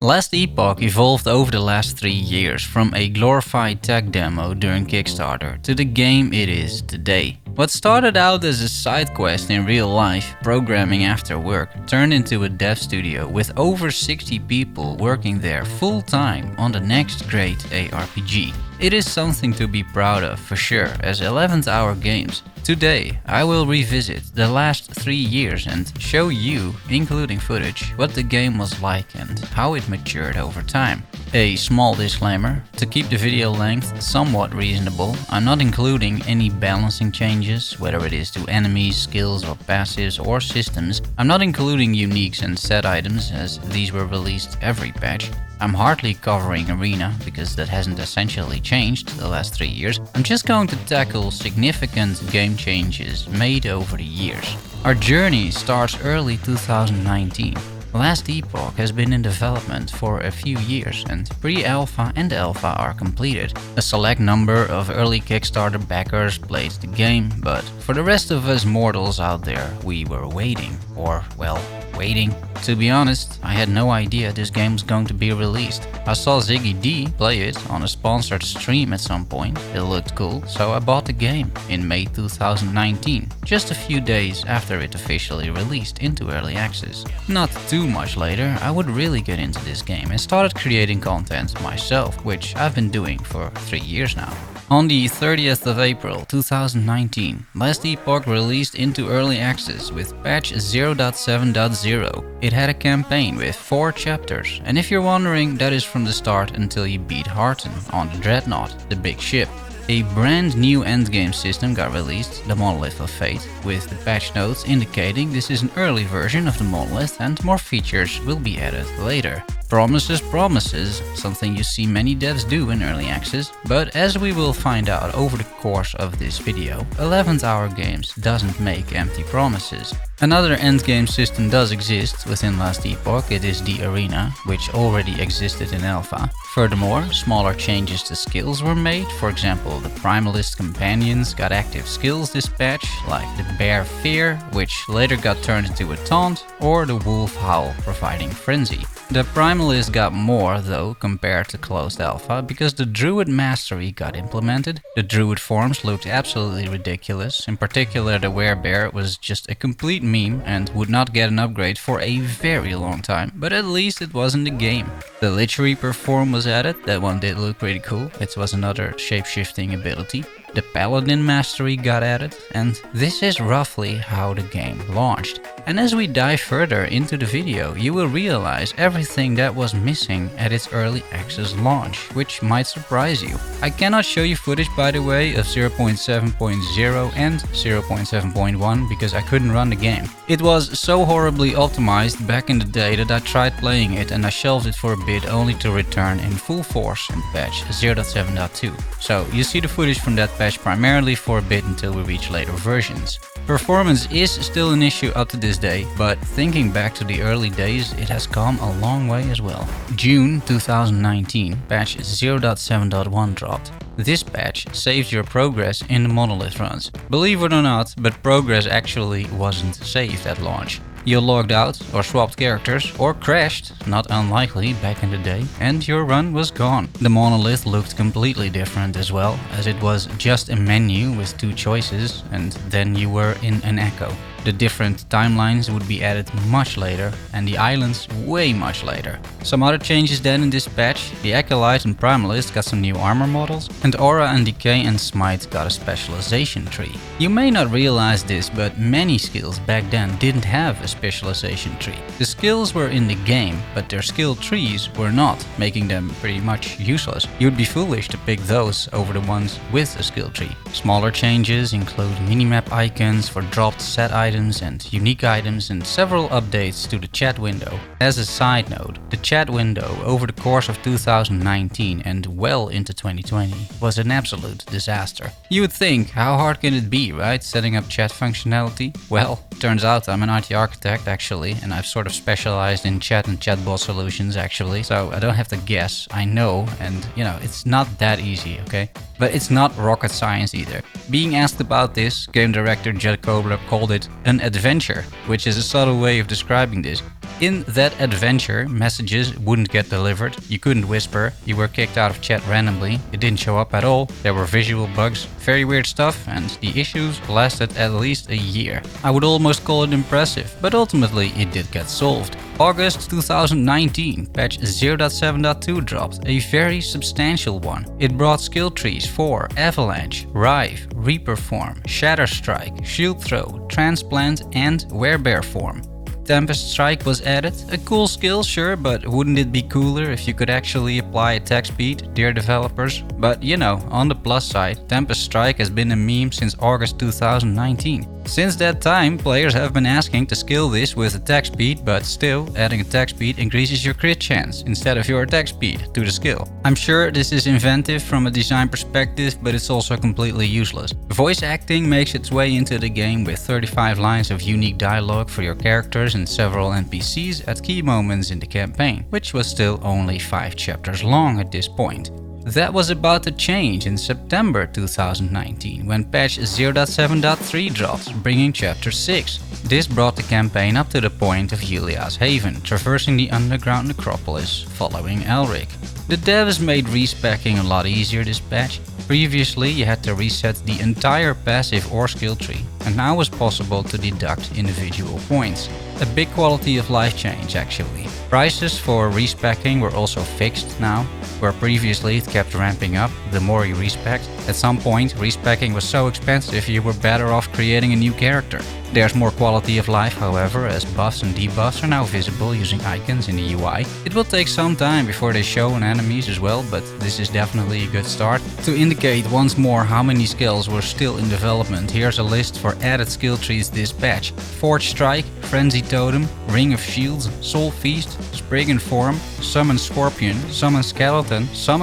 Last Epoch evolved over the last 3 years from a glorified tech demo during Kickstarter to the game it is today. What started out as a side quest in real life, programming after work, turned into a dev studio with over 60 people working there full time on the next great ARPG. It is something to be proud of for sure, as 11th hour games. Today, I will revisit the last 3 years and show you, including footage, what the game was like and how it matured over time. A small disclaimer: to keep the video length somewhat reasonable, I'm not including any balancing changes, whether it is to enemies, skills or passives or systems. I'm not including uniques and set items, as these were released every patch. I'm hardly covering Arena, because that hasn't essentially changed the last 3 years. I'm just going to tackle significant game changes made over the years. Our journey starts early 2019. Last Epoch has been in development for a few years, and pre-alpha and alpha are completed. A select number of early Kickstarter backers played the game, but for the rest of us mortals out there, we were waiting. Or, well, waiting. To be honest, I had no idea this game was going to be released. I saw Ziggy D play it on a sponsored stream at some point. It looked cool, so I bought the game in May 2019, just a few days after it officially released into early access. Not too much later, I would really get into this game and started creating content myself, which I've been doing for 3 years now. On the 30th of April 2019, Last Epoch released into early access with patch 0.7.0. It had a campaign with 4 chapters, and if you're wondering, that is from the start until you beat Harton on the Dreadnought, the big ship. A brand new endgame system got released, the Monolith of Fate, with the patch notes indicating this is an early version of the monolith and more features will be added later. Promises, something you see many devs do in early access, but as we will find out over the course of this video, 11th hour games doesn't make empty promises. Another endgame system does exist within Last Epoch. It is the Arena, which already existed in Alpha. Furthermore, smaller changes to skills were made. For example, the Primalist companions got active skills this patch, like the Bear Fear, which later got turned into a taunt, or the Wolf Howl, providing Frenzy. The Primalist got more though compared to closed alpha, because the Druid Mastery got implemented. The Druid forms looked absolutely ridiculous. In particular, the Werebear was just a complete meme and would not get an upgrade for a very long time, but at least it was in the game. The Lich Reaper form was added. That one did look pretty cool. It was another shape-shifting ability. The Paladin Mastery got added, and this is roughly how the game launched. And as we dive further into the video, you will realize everything that was missing at its early access launch, which might surprise you. I cannot show you footage, by the way, of 0.7.0 and 0.7.1 because I couldn't run the game. It was so horribly optimized back in the day that I tried playing it and I shelved it for a bit, only to return in full force in patch 0.7.2. So you see the footage from that patch primarily for a bit until we reach later versions. Performance is still an issue up to this day, but thinking back to the early days, it has come a long way as well. June 2019, patch 0.7.1 dropped. This patch saves your progress in the monolith runs. Believe it or not, but progress actually wasn't saved at launch. You logged out, or swapped characters, or crashed, not unlikely back in the day, and your run was gone. The monolith looked completely different as well, as it was just a menu with 2 choices, and then you were in an echo. The different timelines would be added much later, and the islands way much later. Some other changes then in this patch: the Acolyte and Primalist got some new armor models, and Aura and Decay and Smite got a specialization tree. You may not realize this, but many skills back then didn't have a specialization tree. The skills were in the game, but their skill trees were not, making them pretty much useless. You'd be foolish to pick those over the ones with a skill tree. Smaller changes include minimap icons for dropped set items and unique items, and several updates to the chat window. As a side note, the chat window over the course of 2019 and well into 2020 was an absolute disaster. You would think, how hard can it be, right, setting up chat functionality? Well, turns out I'm an IT architect actually, and I've sort of specialized in chat and chatbot solutions actually, so I don't have to guess, I know, and you know, it's not that easy, okay? But it's not rocket science either. Being asked about this, game director Judd Kobler called it an adventure, which is a subtle way of describing this. In that adventure, messages wouldn't get delivered, you couldn't whisper, you were kicked out of chat randomly, it didn't show up at all, there were visual bugs, very weird stuff, and the issues lasted at least a year. I would almost call it impressive, but ultimately it did get solved. August 2019, patch 0.7.2 dropped, a very substantial one. It brought skill trees for Avalanche, Rive, Reaper Form, Shatter Strike, Shield Throw, Transplant and Werebear Form. Tempest Strike was added, a cool skill sure, but wouldn't it be cooler if you could actually apply attack speed, dear developers? But you know, on the plus side, Tempest Strike has been a meme since August 2019. Since that time, players have been asking to skill this with attack speed, but still, adding attack speed increases your crit chance instead of your attack speed to the skill. I'm sure this is inventive from a design perspective, but it's also completely useless. Voice acting makes its way into the game with 35 lines of unique dialogue for your characters and several NPCs at key moments in the campaign, which was still only 5 chapters long at this point. That was about to change in September 2019 when patch 0.7.3 dropped, bringing chapter 6. This brought the campaign up to the point of Yulia's Haven, traversing the underground necropolis, following Elric. The devs made respecking a lot easier this patch. Previously you had to reset the entire passive or skill tree, and now it was possible to deduct individual points. A big quality of life change actually. Prices for respecking were also fixed now, where previously it kept ramping up the more you respect. At some point, respecking was so expensive you were better off creating a new character. There's more quality of life, however, as buffs and debuffs are now visible using icons in the UI. It will take some time before they show on enemies as well, but this is definitely a good start. To indicate once more how many skills were still in development, here's a list for added skill trees this patch. Forge Strike, Frenzy Totem, Ring of Shields, Soul Feast, Spriggan Form, Summon Scorpion, Summon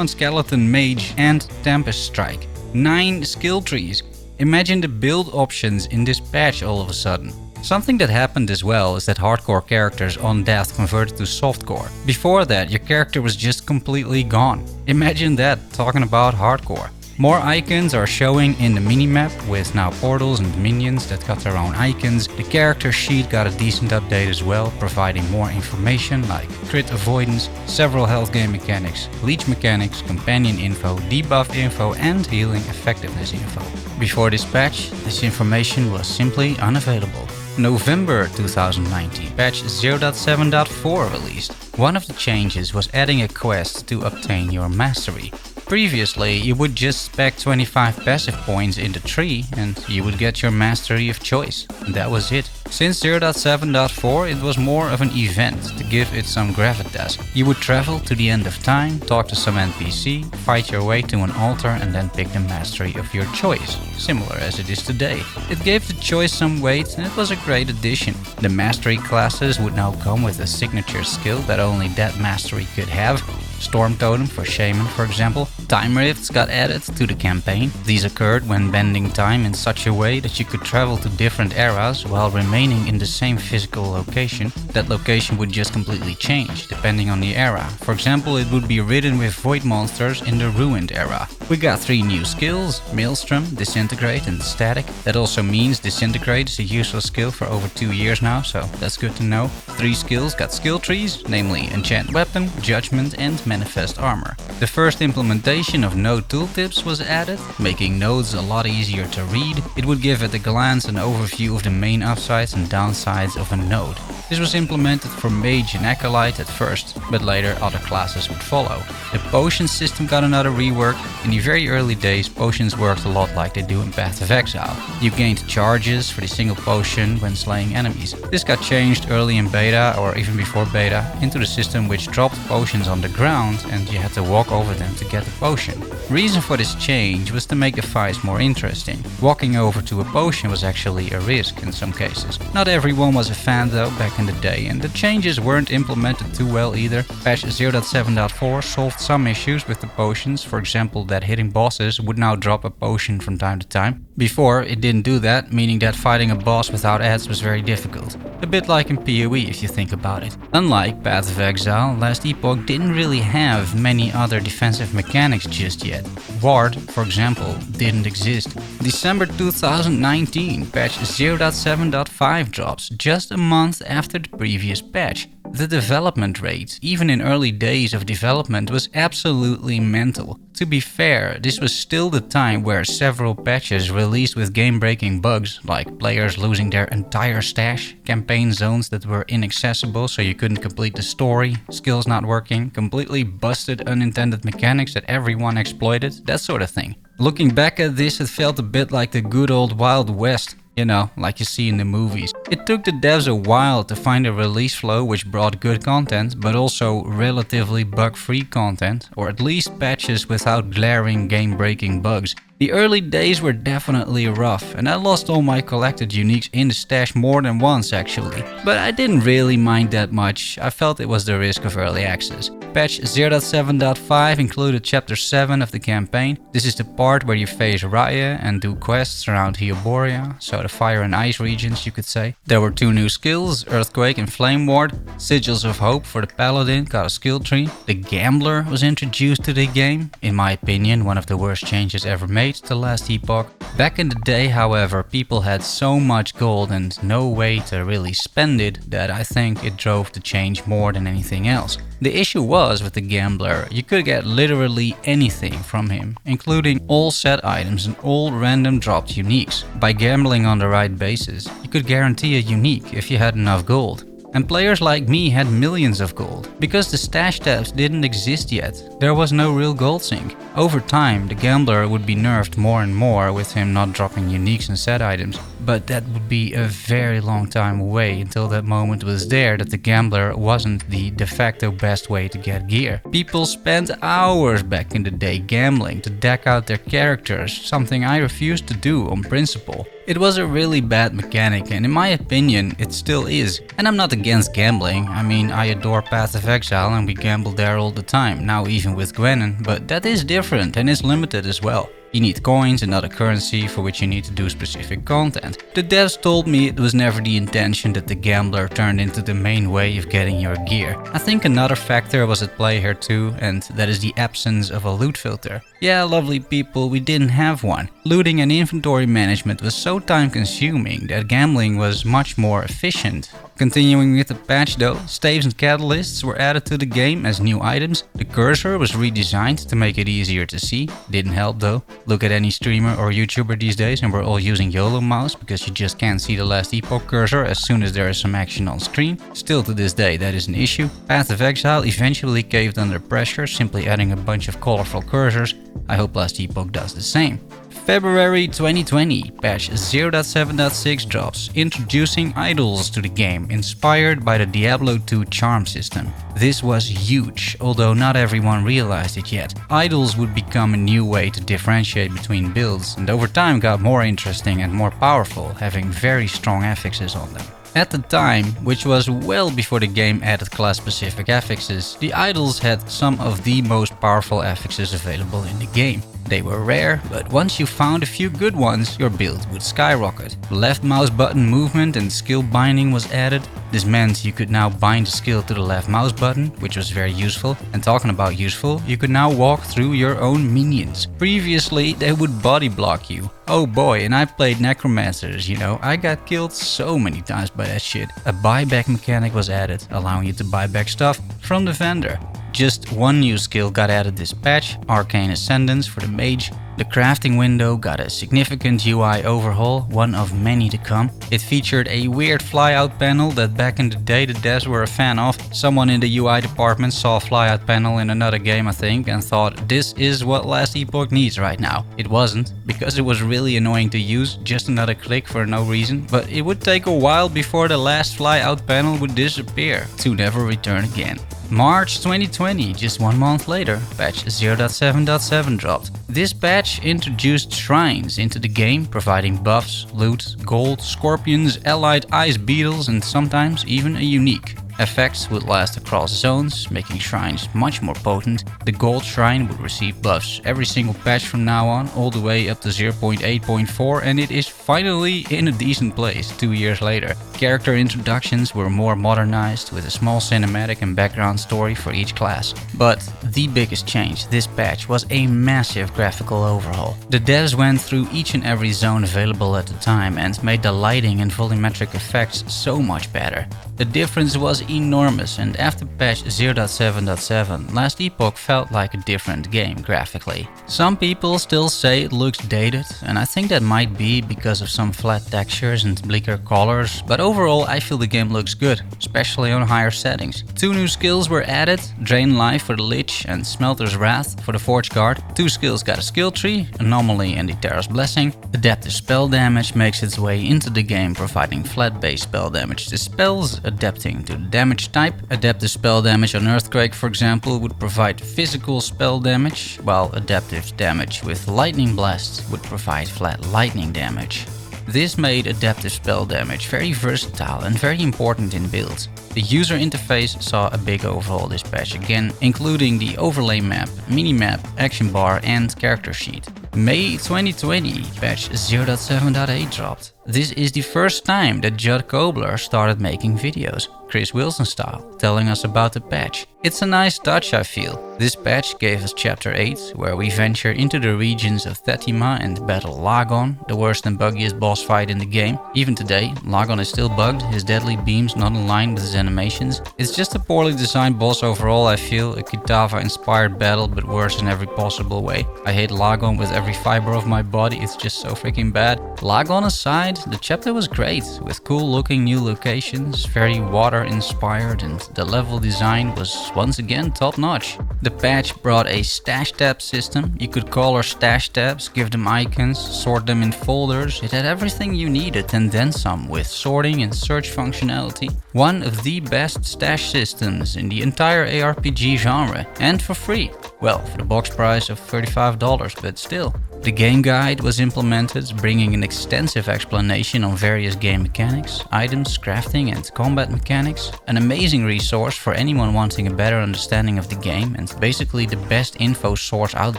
Skeleton Mage and Tempest Strike. 9 skill trees. Imagine the build options in this patch all of a sudden. Something that happened as well is that hardcore characters on death converted to softcore. Before that, your character was just completely gone. Imagine that, talking about hardcore. More icons are showing in the minimap, with now portals and minions that got their own icons. The character sheet got a decent update as well, providing more information like crit avoidance, several health gain mechanics, leech mechanics, companion info, debuff info and healing effectiveness info. Before this patch, this information was simply unavailable. November 2019, patch 0.7.4 released. One of the changes was adding a quest to obtain your mastery. Previously, you would just spec 25 passive points in the tree and you would get your mastery of choice. And that was it. Since 0.7.4 it was more of an event to give it some gravitas. You would travel to the end of time, talk to some NPC, fight your way to an altar and then pick the mastery of your choice, similar as it is today. It gave the choice some weight and it was a great addition. The mastery classes would now come with a signature skill that only that mastery could have. Storm Totem for Shaman, for example. Time rifts got added to the campaign. These occurred when bending time in such a way that you could travel to different eras while remaining in the same physical location. That location would just completely change depending on the era. For example, it would be ridden with void monsters in the Ruined era. We got 3 new skills: Maelstrom, Disintegrate and Static. That also means Disintegrate is a useful skill for over 2 years now, so that's good to know. 3 skills got skill trees, namely Enchant Weapon, Judgment and Manifest Armor. The first implementation of node tooltips was added, making nodes a lot easier to read. It would give at a glance an overview of the main upsides and downsides of a node. This was implemented for Mage and Acolyte at first, but later other classes would follow. The potion system got another rework. In the very early days, potions worked a lot like they do in Path of Exile. You gained charges for the single potion when slaying enemies. This got changed early in beta, or even before beta, into the system which dropped potions on the ground and you had to walk over them to get the potion. Reason for this change was to make the fights more interesting. Walking over to a potion was actually a risk in some cases. Not everyone was a fan though back in the day, and the changes weren't implemented too well either. Patch 0.7.4 solved some issues with the potions, for example that hitting bosses would now drop a potion from time to time. Before it didn't do that, meaning that fighting a boss without ads was very difficult. A bit like in PoE if you think about it. Unlike Path of Exile, Last Epoch didn't really have many other defensive mechanics just yet. Ward, for example, didn't exist. December 2019, patch 0.7.5 drops, just a month after the previous patch. The development rate, even in early days of development, was absolutely mental. To be fair, this was still the time where several patches released with game-breaking bugs, like players losing their entire stash, campaign zones that were inaccessible so you couldn't complete the story, skills not working, completely busted unintended mechanics that everyone exploited, that sort of thing. Looking back at this, it felt a bit like the good old Wild West. You know, like you see in the movies. It took the devs a while to find a release flow which brought good content, but also relatively bug-free content, or at least patches without glaring game-breaking bugs. The early days were definitely rough, and I lost all my collected uniques in the stash more than once actually. But I didn't really mind that much, I felt it was the risk of early access. Patch 0.7.5 included Chapter 7 of the campaign. This is the part where you face Raya and do quests around Hyperborea, so the fire and ice regions you could say. There were 2 new skills, Earthquake and Flame Ward. Sigils of Hope for the Paladin got a skill tree. The Gambler was introduced to the game, in my opinion one of the worst changes ever made to Last Epoch. Back in the day, however, people had so much gold and no way to really spend it that I think it drove the change more than anything else. The issue was with the Gambler, you could get literally anything from him, including all set items and all random dropped uniques. By gambling on the right basis, you could guarantee a unique if you had enough gold. And players like me had millions of gold. Because the stash tabs didn't exist yet, there was no real gold sink. Over time, the Gambler would be nerfed more and more with him not dropping uniques and set items. But that would be a very long time away until that moment was there that the Gambler wasn't the de facto best way to get gear. People spent hours back in the day gambling to deck out their characters, something I refused to do on principle. It was a really bad mechanic and in my opinion it still is. And I'm not against gambling, I mean I adore Path of Exile and we gamble there all the time, now even with Gwennen, but that is different and is limited as well. You need coins and other currency for which you need to do specific content. The devs told me it was never the intention that the Gambler turned into the main way of getting your gear. I think another factor was at play here too, and that is the absence of a loot filter. Yeah, lovely people, we didn't have one. Looting and inventory management was so time consuming that gambling was much more efficient. Continuing with the patch though, staves and catalysts were added to the game as new items. The cursor was redesigned to make it easier to see. Didn't help though. Look at any streamer or YouTuber these days and we're all using YOLO mouse because you just can't see the Last Epoch cursor as soon as there is some action on screen. Still to this day that is an issue. Path of Exile eventually caved under pressure, simply adding a bunch of colorful cursors. I hope Last Epoch does the same. February 2020, patch 0.7.6 drops, introducing idols to the game, inspired by the Diablo 2 charm system. This was huge, although not everyone realized it yet. Idols would become a new way to differentiate between builds, and over time got more interesting and more powerful, having very strong affixes on them. At the time, which was well before the game added class-specific affixes, the idols had some of the most powerful affixes available in the game. They were rare, but once you found a few good ones, your build would skyrocket. Left mouse button movement and skill binding was added. This meant you could now bind a skill to the left mouse button, which was very useful. And talking about useful, you could now walk through your own minions. Previously, they would body block you. Oh boy, and I played necromancers, you know, I got killed so many times by that shit. A buyback mechanic was added, allowing you to buy back stuff from the vendor. Just one new skill got added this patch, Arcane Ascendance for the mage. The crafting window got a significant UI overhaul, one of many to come. It featured a weird flyout panel that back in the day the devs were a fan of. Someone in the UI department saw a flyout panel in another game I think and thought this is what Last Epoch needs right now. It wasn't, because it was really annoying to use, just another click for no reason, but it would take a while before the last flyout panel would disappear, to never return again. March 2020, just 1 month later, patch 0.7.7 dropped. This patch introduced shrines into the game, providing buffs, loot, gold, scorpions, allied ice beetles and sometimes even a unique. Effects would last across zones, making shrines much more potent. The gold shrine would receive buffs every single patch from now on, all the way up to 0.8.4, and it is finally in a decent place 2 years later. Character introductions were more modernized, with a small cinematic and background story for each class. But the biggest change this patch was a massive graphical overhaul. The devs went through each and every zone available at the time and made the lighting and volumetric effects so much better. The difference was enormous, and after patch 0.7.7, Last Epoch felt like a different game graphically. Some people still say it looks dated, and I think that might be because of some flat textures and bleaker colors, but overall I feel the game looks good, especially on higher settings. 2 new skills were added, Drain Life for the Lich and Smelter's Wrath for the Forge Guard. 2 skills got a skill tree, Anomaly and the Terra's Blessing. Adaptive spell damage makes its way into the game, providing flat-based spell damage to spells, adapting to the damage type. Adaptive spell damage on Earthquake, for example, would provide physical spell damage, while adaptive damage with Lightning Blast would provide flat lightning damage. This made adaptive spell damage very versatile and very important in builds. The user interface saw a big overhaul this patch again, including the overlay map, minimap, action bar and character sheet. May 2020, patch 0.7.8 dropped. This is the first time that Judd Kobler started making videos, Chris Wilson style, telling us about the patch. It's a nice touch, I feel. This patch gave us chapter 8, where we venture into the regions of Thetima and battle Lagon, the worst and buggiest boss fight in the game. Even today, Lagon is still bugged, his deadly beams not in line with his animations. It's just a poorly designed boss overall, I feel, a Kitava inspired battle but worse in every possible way. I hate Lagon with every fiber of my body, it's just so freaking bad. Lagon aside, the chapter was great, with cool looking new locations, very water inspired, and the level design was once again top notch. The patch brought a stash tab system. You could color stash tabs, give them icons, sort them in folders. It had everything you needed and then some, with sorting and search functionality. One of the best stash systems in the entire ARPG genre, and for free. Well, for the box price of $35, but still. The game guide was implemented, bringing an extensive explanation on various game mechanics, items, crafting and combat mechanics. An amazing resource for anyone wanting a better understanding of the game, and basically the best info source out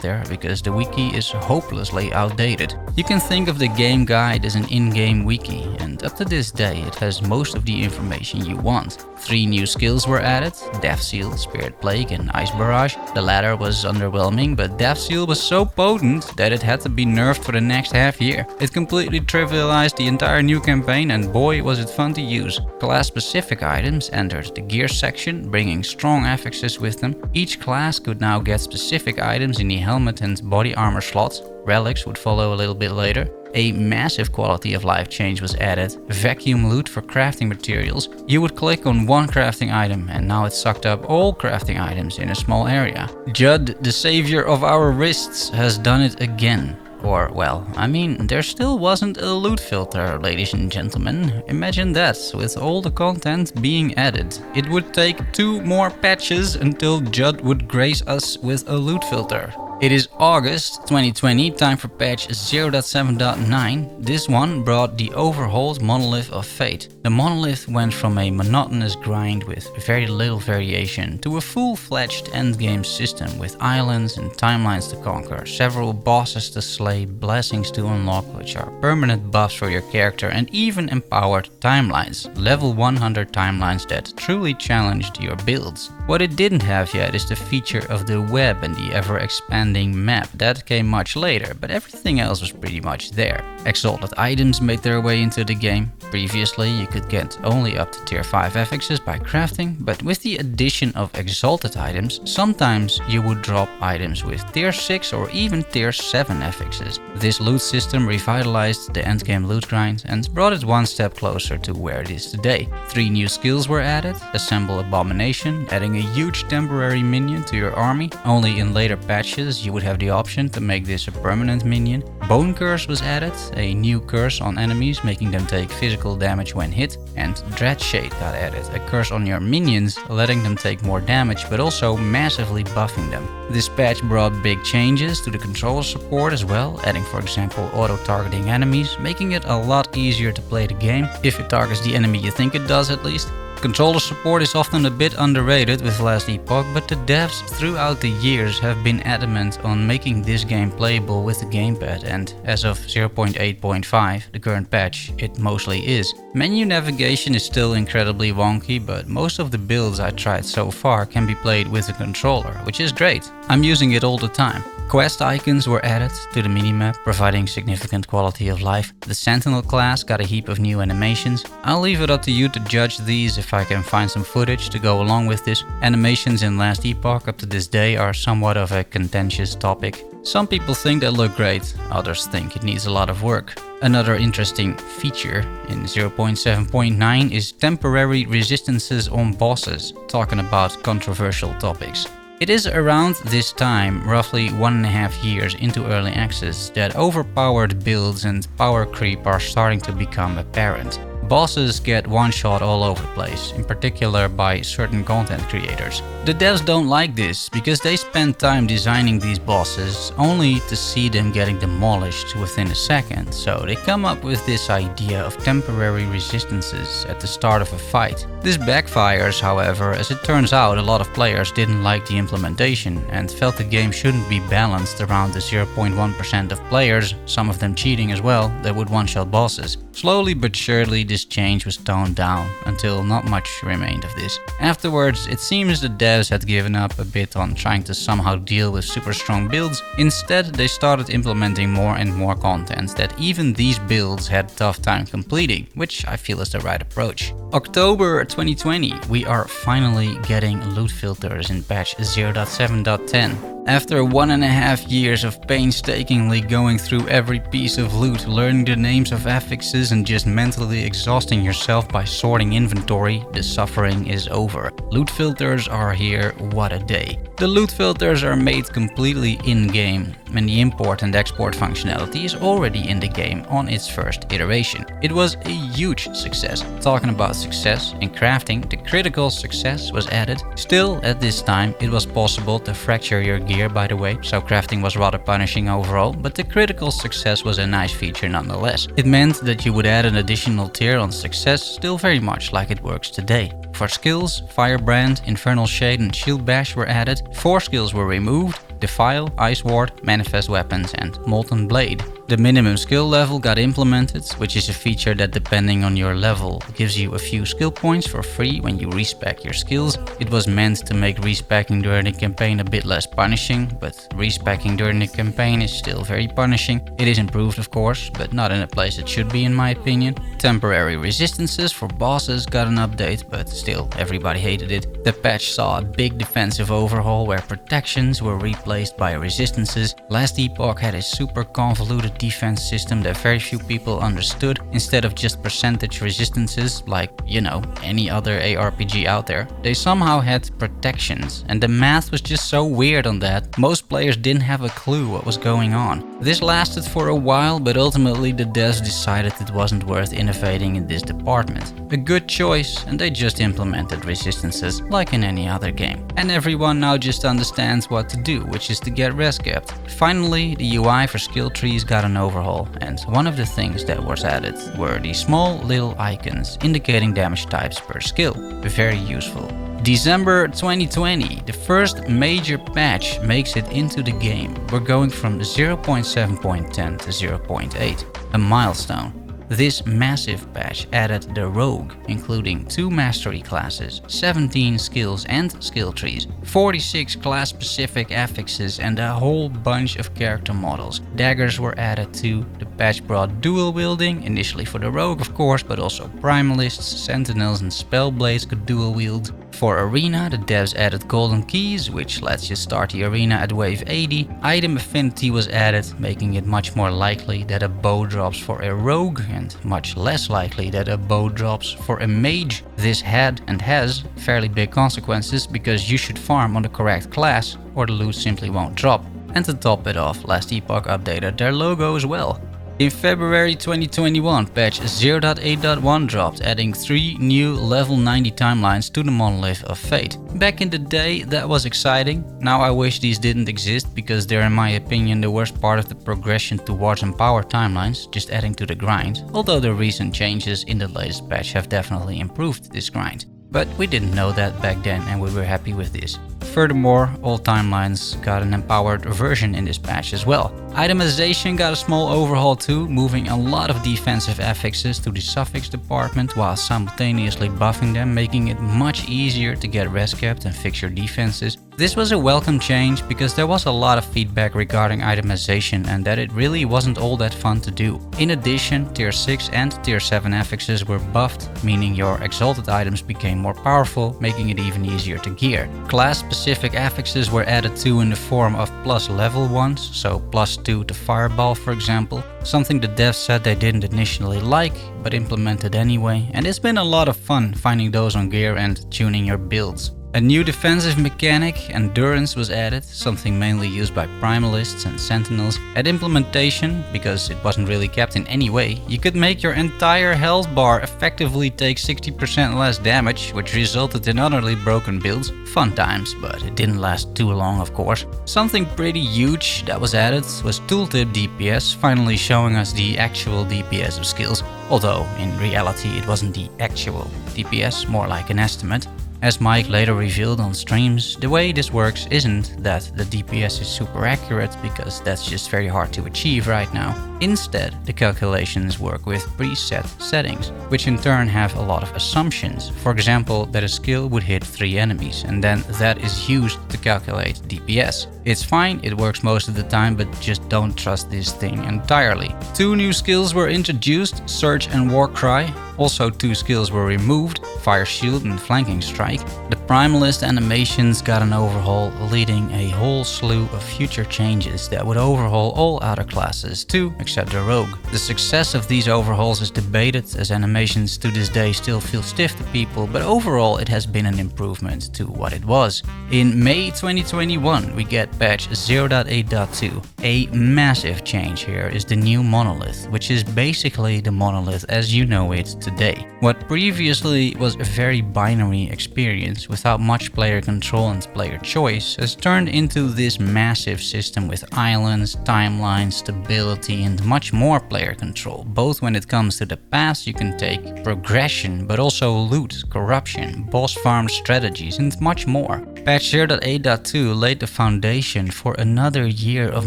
there, because the wiki is hopelessly outdated. You can think of the game guide as an in-game wiki, and up to this day it has most of the information you want. 3 new skills were added, Death Seal, Spirit Plague and Ice Barrage. The latter was underwhelming, but Death Seal was so potent that it had to be nerfed for the next half year. It completely trivialized the entire new campaign, and boy was it fun to use. Class-specific items entered the gear section, bringing strong affixes with them. Each class could now get specific items in the helmet and body armor slots. Relics would follow a little bit later. A massive quality of life change was added, vacuum loot for crafting materials. You would click on one crafting item and now it sucked up all crafting items in a small area. Judd, the savior of our wrists, has done it again. Or, well, I mean, there still wasn't a loot filter, ladies and gentlemen. Imagine that, with all the content being added. It would take 2 more patches until Judd would grace us with a loot filter. It is August 2020, time for patch 0.7.9. This one brought the overhauled Monolith of Fate. The Monolith went from a monotonous grind with very little variation to a full-fledged endgame system with islands and timelines to conquer, several bosses to slay, blessings to unlock which are permanent buffs for your character, and even empowered timelines. Level 100 timelines that truly challenged your builds. What it didn't have yet is the feature of the web and the ever-expanding map. That came much later, but everything else was pretty much there. Exalted items made their way into the game. Previously, you could get only up to tier 5 affixes by crafting, but with the addition of exalted items, sometimes you would drop items with tier 6 or even tier 7 affixes. This loot system revitalized the endgame loot grind and brought it one step closer to where it is today. 3 new skills were added, Assemble Abomination, adding a huge temporary minion to your army. Only in later patches you would have the option to make this a permanent minion. Bone Curse was added, a new curse on enemies, making them take physical damage when hit, and Dread Shade got added, a curse on your minions, letting them take more damage but also massively buffing them. This patch brought big changes to the controller support as well, adding for example auto-targeting enemies, making it a lot easier to play the game, if it targets the enemy you think it does at least. Controller support is often a bit underrated with Last Epoch, but the devs throughout the years have been adamant on making this game playable with the gamepad, and as of 0.8.5, the current patch, it mostly is. Menu navigation is still incredibly wonky, but most of the builds I tried so far can be played with a controller, which is great. I'm using it all the time. Quest icons were added to the minimap, providing significant quality of life. The Sentinel class got a heap of new animations. I'll leave it up to you to judge these if I can find some footage to go along with this. Animations in Last Epoch up to this day are somewhat of a contentious topic. Some people think they look great, others think it needs a lot of work. Another interesting feature in 0.7.9 is temporary resistances on bosses, talking about controversial topics. It is around this time, roughly 1.5 years into early access, that overpowered builds and power creep are starting to become apparent. Bosses get one-shot all over the place, in particular by certain content creators. The devs don't like this, because they spend time designing these bosses only to see them getting demolished within a second, so they come up with this idea of temporary resistances at the start of a fight. This backfires, however, as it turns out a lot of players didn't like the implementation and felt the game shouldn't be balanced around the 0.1% of players, some of them cheating as well, that would one-shot bosses. Slowly but surely this change was toned down until not much remained of this. Afterwards, it seems the devs had given up a bit on trying to somehow deal with super strong builds. Instead, they started implementing more and more content that even these builds had a tough time completing, which I feel is the right approach. October 2020, we are finally getting loot filters in patch 0.7.10. After 1.5 years of painstakingly going through every piece of loot, learning the names of affixes and just mentally exhausting yourself by sorting inventory, the suffering is over. Loot filters are here, what a day. The loot filters are made completely in-game, and the import and export functionality is already in the game on its first iteration. It was a huge success. Talking about success in crafting, the critical success was added. Still, at this time, it was possible to fracture your gear, by the way, so crafting was rather punishing overall, but the critical success was a nice feature nonetheless. It meant that you would add an additional tier on success, still very much like it works today. For skills, Firebrand, Infernal Shade and Shield Bash were added. 4 skills were removed: Defile, Ice Ward, Manifest Weapons and Molten Blade. The minimum skill level got implemented, which is a feature that depending on your level gives you a few skill points for free when you respec your skills. It was meant to make respecking during the campaign a bit less punishing, but respecking during the campaign is still very punishing. It is improved of course, but not in a place it should be in my opinion. Temporary resistances for bosses got an update, but still everybody hated it. The patch saw a big defensive overhaul where protections were replaced by resistances. Last Epoch had a super convoluted defense system that very few people understood. Instead of just percentage resistances like, you know, any other ARPG out there, they somehow had protections, and the math was just so weird on that. Most players didn't have a clue what was going on. This lasted for a while, but ultimately the devs decided it wasn't worth innovating in this department. A good choice, and they just implemented resistances like in any other game. And everyone now just understands what to do, which is to get res capped. Finally, the UI for skill trees got an overhaul, and one of the things that was added were the small little icons indicating damage types per skill. Very useful. December 2020, the first major patch makes it into the game. We're going from 0.7.10 to 0.8, a milestone. This massive patch added the Rogue, including 2 mastery classes, 17 skills and skill trees, 46 class-specific affixes and a whole bunch of character models. Daggers were added too. The patch brought dual wielding, initially for the Rogue of course, but also Primalists, Sentinels and Spellblades could dual wield. For Arena, the devs added golden keys, which lets you start the arena at wave 80. Item affinity was added, making it much more likely that a bow drops for a rogue and much less likely that a bow drops for a mage. This had and has fairly big consequences because you should farm on the correct class or the loot simply won't drop. And to top it off, Last Epoch updated their logo as well. In February 2021, patch 0.8.1 dropped, adding 3 new level 90 timelines to the Monolith of Fate. Back in the day, that was exciting. Now I wish these didn't exist because they're in my opinion the worst part of the progression towards empowered timelines, just adding to the grind, although the recent changes in the latest patch have definitely improved this grind. But we didn't know that back then and we were happy with this. Furthermore, all timelines got an empowered version in this patch as well. Itemization got a small overhaul too, moving a lot of defensive affixes to the suffix department while simultaneously buffing them, making it much easier to get res capped and fix your defenses. This was a welcome change because there was a lot of feedback regarding itemization and that it really wasn't all that fun to do. In addition, tier 6 and tier 7 affixes were buffed, meaning your exalted items became more powerful, making it even easier to gear. Class-specific affixes were added too in the form of plus level ones, so +2 to Fireball for example, something the devs said they didn't initially like, but implemented anyway, and it's been a lot of fun finding those on gear and tuning your builds. A new defensive mechanic, Endurance, was added, something mainly used by Primalists and Sentinels. At implementation, because it wasn't really kept in any way, you could make your entire health bar effectively take 60% less damage, which resulted in utterly broken builds. Fun times, but it didn't last too long of course. Something pretty huge that was added was Tooltip DPS, finally showing us the actual DPS of skills, although in reality it wasn't the actual DPS, more like an estimate. As Mike later revealed on streams, the way this works isn't that the DPS is super accurate, because that's just very hard to achieve right now. Instead, the calculations work with preset settings, which in turn have a lot of assumptions. For example, that a skill would hit 3 enemies, and then that is used to calculate DPS. It's fine, it works most of the time, but just don't trust this thing entirely. 2 new skills were introduced, Surge and Warcry. Also 2 skills were removed, Fire Shield and Flanking Strike. The Primalist animations got an overhaul, leading a whole slew of future changes that would overhaul all other classes too, except the Rogue. The success of these overhauls is debated, as animations to this day still feel stiff to people, but overall it has been an improvement to what it was. In May 2021 we get patch 0.8.2. A massive change here is the new monolith, which is basically the monolith as you know it today. What previously was a very binary experience without much player control and player choice has turned into this massive system with islands, timelines, stability and much more player control, both when it comes to the paths you can take, progression, but also loot, corruption, boss farm strategies and much more. Patch 0.8.2 laid the foundation for another year of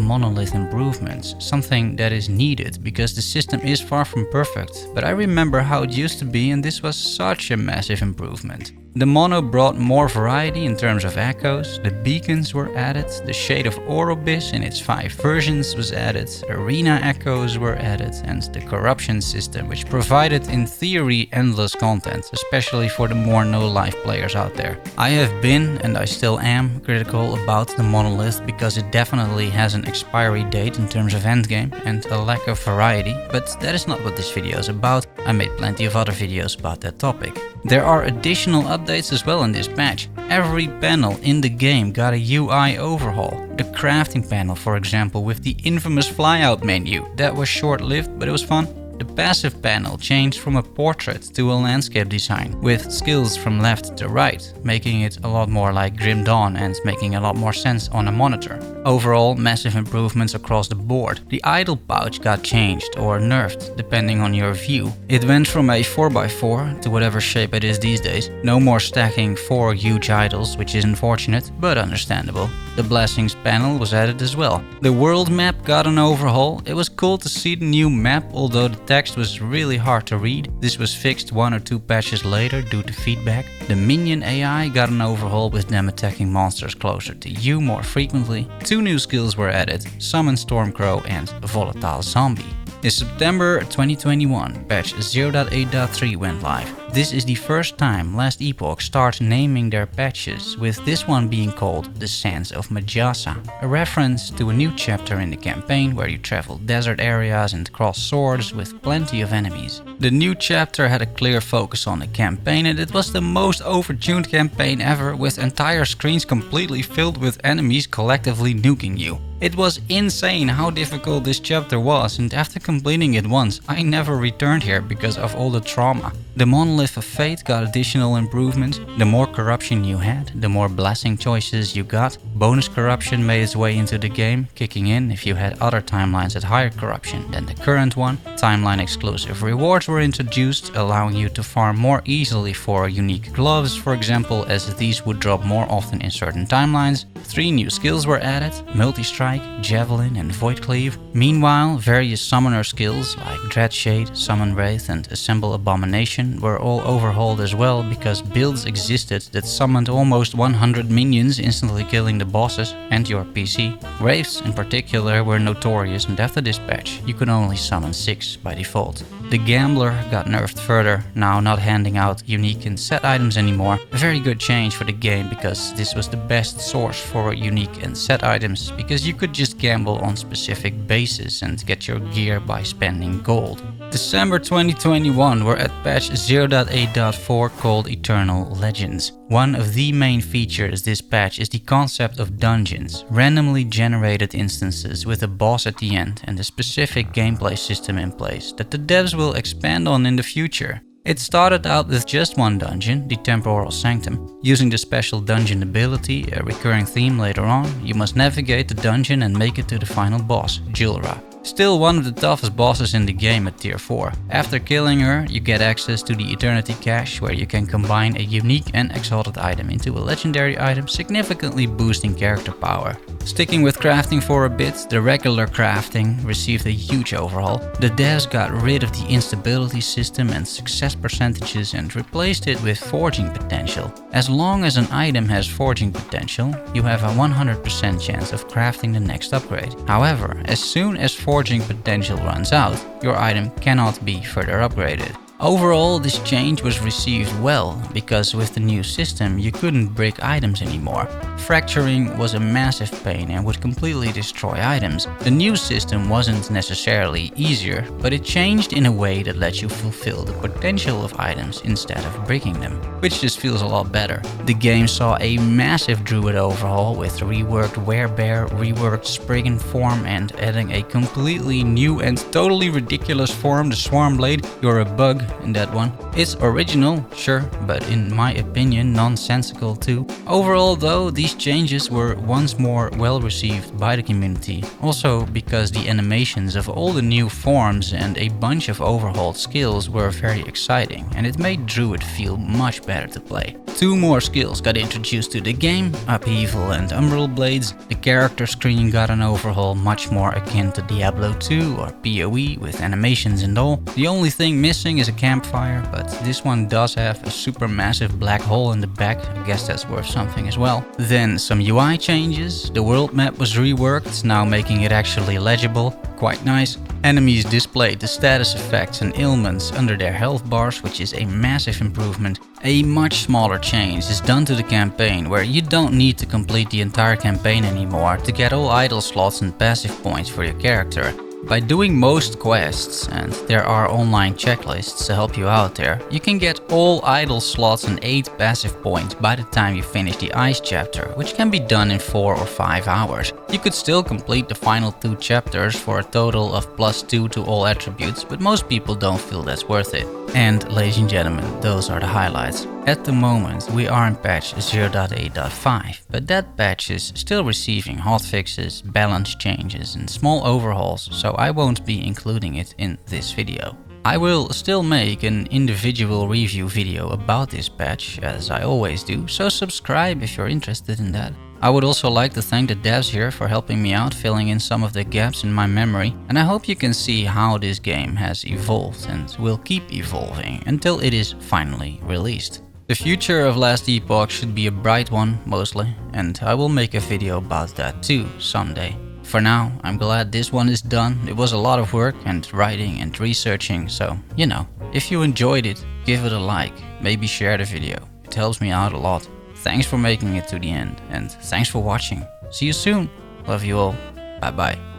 monolith improvements, something that is needed because the system is far from perfect, but I remember how it used to be and this was such a massive improvement. The mono brought more variety in terms of echoes, the beacons were added, the Shade of Orobis in its 5 versions was added, arena echoes were added, and the corruption system, which provided in theory endless content, especially for the more no-life players out there. I have been, and I still am, critical about the monolith because it definitely has an expiry date in terms of endgame and a lack of variety, but that is not what this video is about. I made plenty of other videos about that topic. There are additional updates as well in this patch. Every panel in the game got a UI overhaul. The crafting panel, for example, with the infamous flyout menu. That was short-lived, but it was fun. The passive panel changed from a portrait to a landscape design, with skills from left to right, making it a lot more like Grim Dawn and making a lot more sense on a monitor. Overall, massive improvements across the board. The idle pouch got changed or nerfed, depending on your view. It went from a 4x4 to whatever shape it is these days. No more stacking 4 huge idols, which is unfortunate, but understandable. The Blessings panel was added as well. The world map got an overhaul. It was cool to see the new map, although the text was really hard to read. This was fixed 1 or 2 patches later due to feedback. The minion AI got an overhaul with them attacking monsters closer to you more frequently. 2 new skills were added, Summon Stormcrow and Volatile Zombie. In September 2021, patch 0.8.3 went live. This is the first time Last Epoch starts naming their patches, with this one being called The Sands of Majasa, a reference to a new chapter in the campaign where you travel desert areas and cross swords with plenty of enemies. The new chapter had a clear focus on the campaign and it was the most overtuned campaign ever, with entire screens completely filled with enemies collectively nuking you. It was insane how difficult this chapter was, and after completing it once, I never returned here because of all the trauma. The Monolith of Fate got additional improvements. The more corruption you had, the more blessing choices you got. Bonus corruption made its way into the game, kicking in if you had other timelines at higher corruption than the current one. Timeline exclusive rewards were introduced, allowing you to farm more easily for unique gloves, for example, as these would drop more often in certain timelines. 3 new skills were added, Multi-Strike, Javelin and Void Cleave. Meanwhile, various summoner skills like Dreadshade, Summon Wraith and Assemble Abomination were overhaul overhauled as well, because builds existed that summoned almost 100 minions, instantly killing the bosses and your PC. Wraiths in particular were notorious, and after this patch you could only summon 6 by default. The Gambler got nerfed further, now not handing out unique and set items anymore. A very good change for the game, because this was the best source for unique and set items, because you could just gamble on specific bases and get your gear by spending gold. December 2021, we're at patch 0.8.4 called Eternal Legends. One of the main features this patch is the concept of dungeons, randomly generated instances with a boss at the end and a specific gameplay system in place that the devs will expand on in the future. It started out with just one dungeon, the Temporal Sanctum. Using the special dungeon ability, a recurring theme later on, you must navigate the dungeon and make it to the final boss, Julra. Still one of the toughest bosses in the game at tier 4. After killing her, you get access to the Eternity Cache, where you can combine a unique and exalted item into a legendary item, significantly boosting character power. Sticking with crafting for a bit, the regular crafting received a huge overhaul. The devs got rid of the instability system and success percentages and replaced it with forging potential. As long as an item has forging potential, you have a 100% chance of crafting the next upgrade. However, as soon as forging potential runs out, your item cannot be further upgraded. Overall, this change was received well, because with the new system you couldn't break items anymore. Fracturing was a massive pain and would completely destroy items. The new system wasn't necessarily easier, but it changed in a way that lets you fulfill the potential of items instead of breaking them, which just feels a lot better. The game saw a massive druid overhaul with reworked werebear, reworked Spriggan form, and adding a completely new and totally ridiculous form, the Swarm Blade. You're a bug in that one. It's original, sure, but in my opinion nonsensical too. Overall though, these changes were once more well received by the community, also because the animations of all the new forms and a bunch of overhauled skills were very exciting, and it made Druid feel much better to play. 2 more skills got introduced to the game, Upheaval and Umbral Blades. The character screen got an overhaul much more akin to Diablo 2 or PoE, with animations and all. The only thing missing is a campfire, but this one does have a super massive black hole in the back. I guess that's worth something as well. Then some UI changes. The world map was reworked, now making it actually legible. Quite nice. Enemies displayed the status effects and ailments under their health bars, which is a massive improvement. A much smaller change is done to the campaign, where you don't need to complete the entire campaign anymore to get all idle slots and passive points for your character. By doing most quests, and there are online checklists to help you out there, you can get all idle slots and 8 passive points by the time you finish the Ice chapter, which can be done in 4 or 5 hours. You could still complete the final 2 chapters for a total of +2 to all attributes, but most people don't feel that's worth it. And ladies and gentlemen, those are the highlights. At the moment we are in patch 0.8.5, but that patch is still receiving hotfixes, balance changes and small overhauls, so I won't be including it in this video. I will still make an individual review video about this patch, as I always do, so subscribe if you're interested in that. I would also like to thank the devs here for helping me out, filling in some of the gaps in my memory, and I hope you can see how this game has evolved and will keep evolving until it is finally released. The future of Last Epoch should be a bright one, mostly, and I will make a video about that too someday. For now, I'm glad this one is done. It was a lot of work and writing and researching, so, you know, if you enjoyed it, give it a like, maybe share the video. It helps me out a lot. Thanks for making it to the end, and thanks for watching. See you soon. Love you all. Bye bye.